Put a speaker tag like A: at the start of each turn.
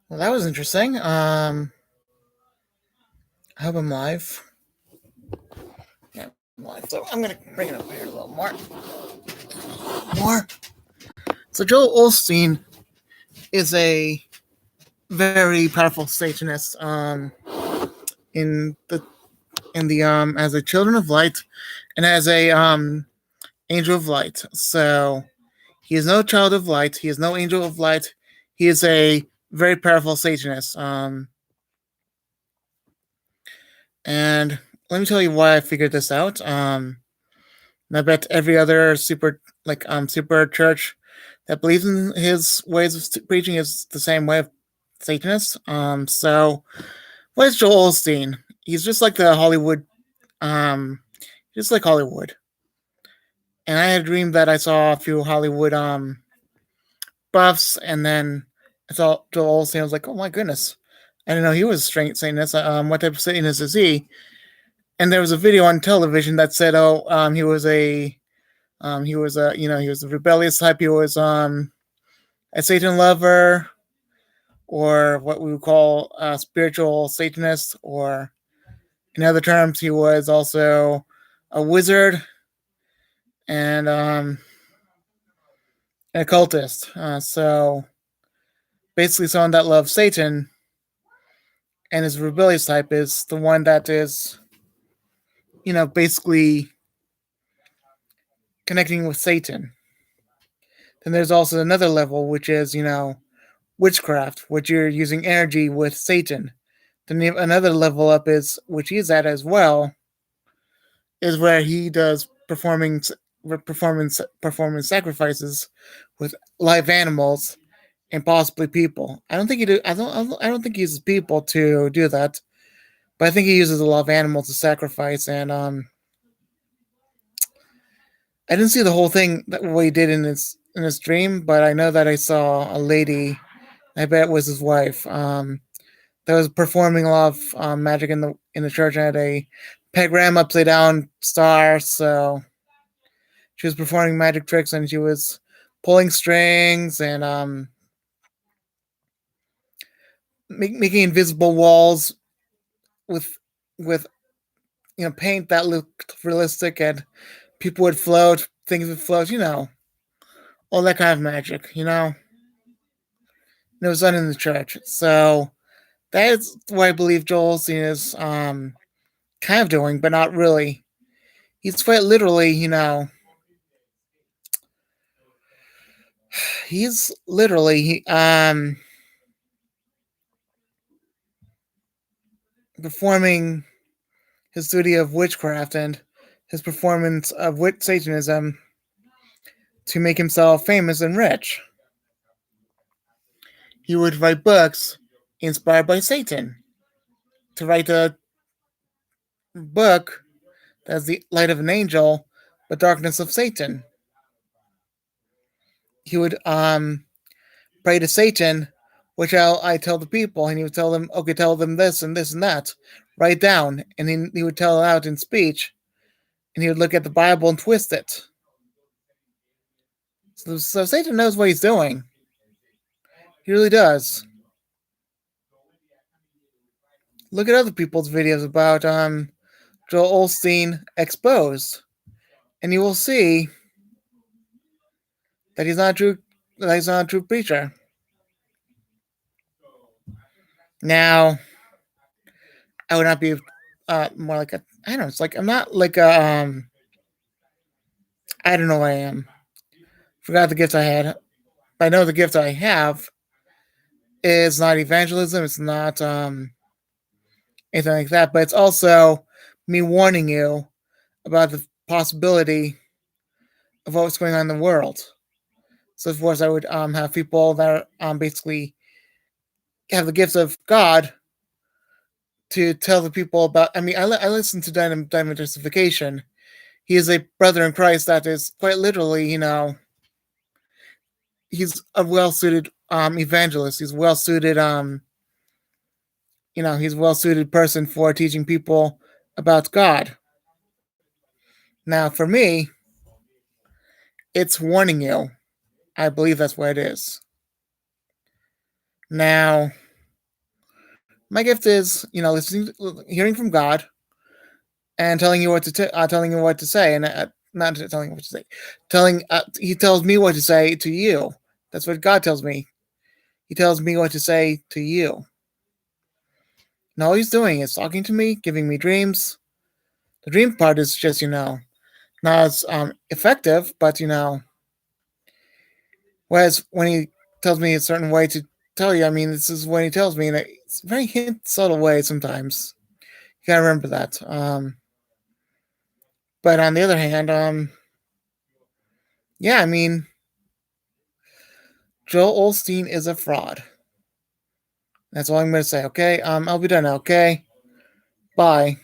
A: Well, that was interesting. I hope I'm live. Yeah, I'm live. So I'm gonna bring it up here a little more. More. So Joel Osteen is a very powerful Satanist. In the as a Children of Light, and as a Angel of Light. So he is no child of light. He is no angel of light. He is a very powerful Satanist. And let me tell you why I figured this out. And I bet every other super church that believes in his ways of preaching is the same way of Satanists. So what is Joel Osteen? He's just like the Hollywood, um, just like Hollywood. And I had a dream that I saw a few Hollywood buffs, and then I saw Joel Osteen. I was like, oh my goodness, I didn't know he was a straight Satanist. What type of Satanist is he? And there was a video on television that said, oh, he was he was a rebellious type. He was a Satan lover, or what we would call a spiritual Satanist, or in other terms, he was also a wizard and an occultist. So basically, someone that loves Satan and his rebellious type is the one that is, basically connecting with Satan. Then there's also another level, which is, witchcraft, which you're using energy with Satan. Then another level up is, which he's at as well, is where he does performance sacrifices with live animals and possibly people. I don't think he do. I don't think he uses people to do that, but I think he uses a lot of animals to sacrifice. And I didn't see the whole thing that what he did in his dream, but I know that I saw a lady. I bet it was his wife. That was performing a lot of magic in the church and had a pentagram upside down star. So she was performing magic tricks and she was pulling strings and making invisible walls with with paint that looked realistic, and people would float, things would float, all that kind of magic, and it was done in the church. So that is what I believe Joel Osteen is kind of doing, but not really. He's quite literally, he's literally performing his duty of witchcraft and his performance of witch Satanism to make himself famous and rich. He would write books inspired by Satan. To write a book that's the light of an angel, but darkness of Satan. He would pray to Satan, which I tell the people, and he would tell them, okay, tell them this and this and that, write down, and he would tell it out in speech, and he would look at the Bible and twist it. So Satan knows what he's doing. He really does. Look at other people's videos about Joel Osteen exposed, and you will see that he's not a true preacher. Now, I would not be more like a I don't know. It's like I'm not like a I don't know what I am. Forgot the gift I had. I know the gift I have is not evangelism. It's not anything like that. But it's also me warning you about the possibility of what's going on in the world. So of course I would have people that are basically have the gifts of God to tell the people about. I mean, I listen to Diamond Justification. He is a brother in Christ that is quite literally, he's a well suited evangelist. He's well suited he's a well suited person for teaching people about God. Now for me, it's warning you. I believe that's what it is. Now, My gift is, listening, hearing from God, and telling you what telling you what to say, and not telling you what to say, telling he tells me what to say to you. That's what God tells me. He tells me what to say to you. And all he's doing is talking to me, giving me dreams. The dream part is just, not as effective, but whereas when he tells me a certain way to tell you, I mean, this is when he tells me, and it's a very hint, subtle way sometimes. You gotta remember that. But on the other hand, yeah, I mean, Joel Osteen is a fraud. That's all I'm gonna say. Okay, I'll be done now. Okay, bye.